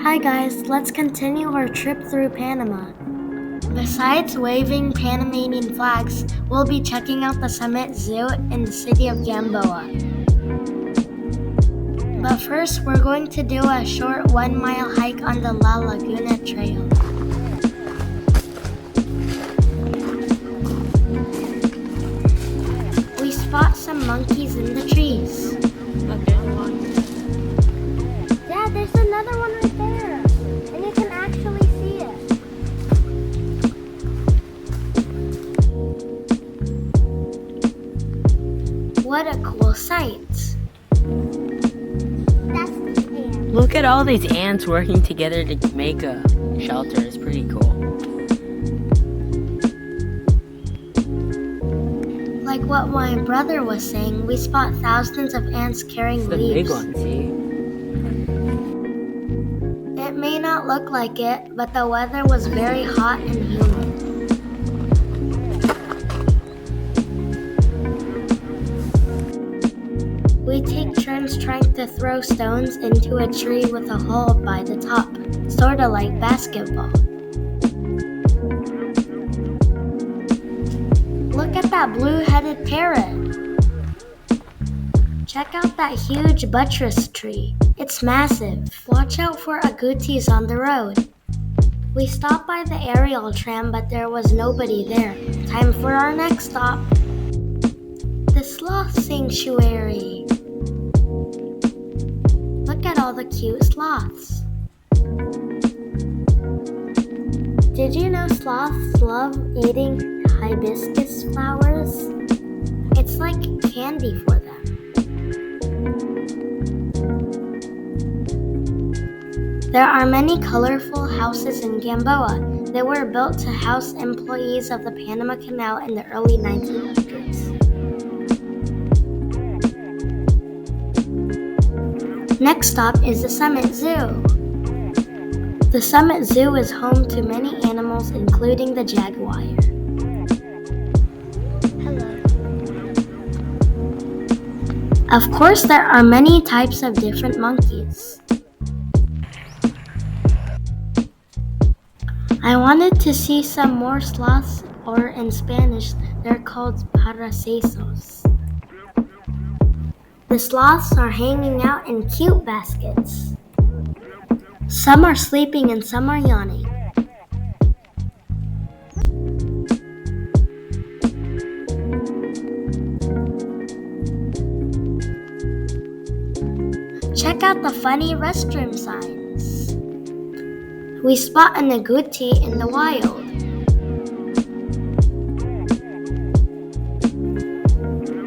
Hi guys, let's continue our trip through Panama. Besides waving Panamanian flags, we'll be checking out the Summit Zoo in the city of Gamboa. But first, we're going to do a short 1-mile hike on the Laguna Trail. We spot some monkeys in the trees. Yeah, there's another one right there, and you can actually see it. What a cool sight. Look at all these ants working together to make a shelter. It's pretty cool. Like what my brother was saying, we spot thousands of ants carrying The leaves. big one, see? It may not look like it, but the weather was very hot and humid. We take turns trying to throw stones into a tree with a hole by the top, sorta like basketball. Look at that blue-headed parrot. Check out that huge buttress tree. It's massive. Watch out for agoutis on the road. We stopped by the aerial tram, but there was nobody there. Time for our next stop. The Sloth Sanctuary. Look at all the cute sloths. Did you know sloths love eating hibiscus flowers? It's like candy for them. There are many colorful houses in Gamboa. They were built to house employees of the Panama Canal in the early 1900s. Next stop is the Summit Zoo. The Summit Zoo is home to many animals, including the jaguar. Hello. Of course, there are many types of different monkeys. I wanted to see some more sloths, or in Spanish, they're called parrot. The sloths are hanging out in cute baskets. Some are sleeping and some are yawning. Check out the funny restroom signs. We spot an agouti in the wild.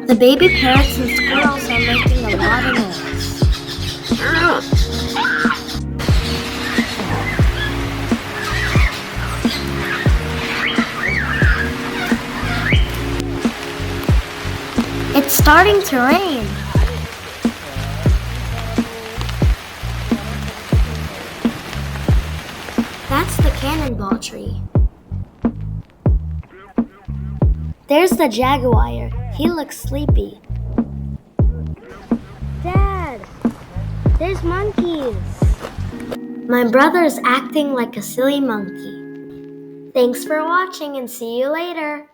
The baby parrots and squirrels are making a lot of noise. It's starting to rain. That's the cannonball tree. There's the jaguar. He looks sleepy. Dad, there's monkeys. My brother's acting like a silly monkey. Thanks for watching and see you later.